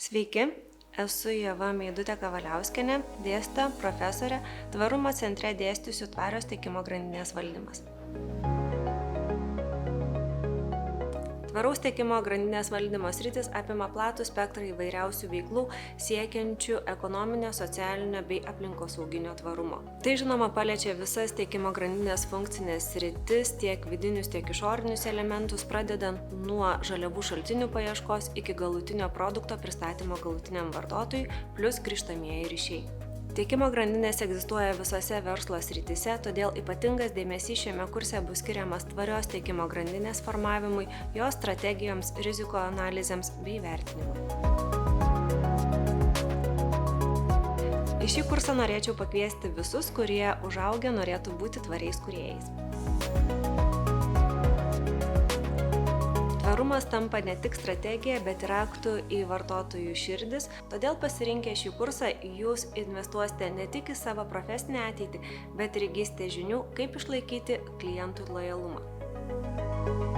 Sveiki, esu Ieva Meidutė Kavaliauskienė, dėstytoja, profesorė, Tvarumo centre dėstysiu tvarios tiekimo grandinės valdymas. Tvaraus tiekimo grandinės valdymo sritis apima platų spektrą įvairiausių veiklų siekiančių ekonominio, socialinio bei aplinkosauginio tvarumo. Tai žinoma paliečia visas tiekimo grandinės funkcinės sritis, tiek vidinius, tiek išorinius elementus, pradedant nuo žaliavų šaltinių paieškos iki galutinio produkto pristatymo galutiniam vartotojui, plus grįžtamieji ryšiai. Tiekimo grandinės egzistuoja visose verslo srityse, todėl ypatingas dėmesys šiame kurse bus skiriamas tvarios tiekimo grandinės formavimui, jos strategijoms, rizikų analizėms bei vertinimui. Į šį kursą norėčiau pakviesti visus, kurie užaugę norėtų būti tvariais kūrėjais. Tvarumas tampa ne tik strategija, bet ir raktu į vartotojų širdis, todėl pasirinkę šį kursą jūs investuosite ne tik į savo profesinę ateitį, bet ir įgysite žinių, kaip išlaikyti klientų lojalumą.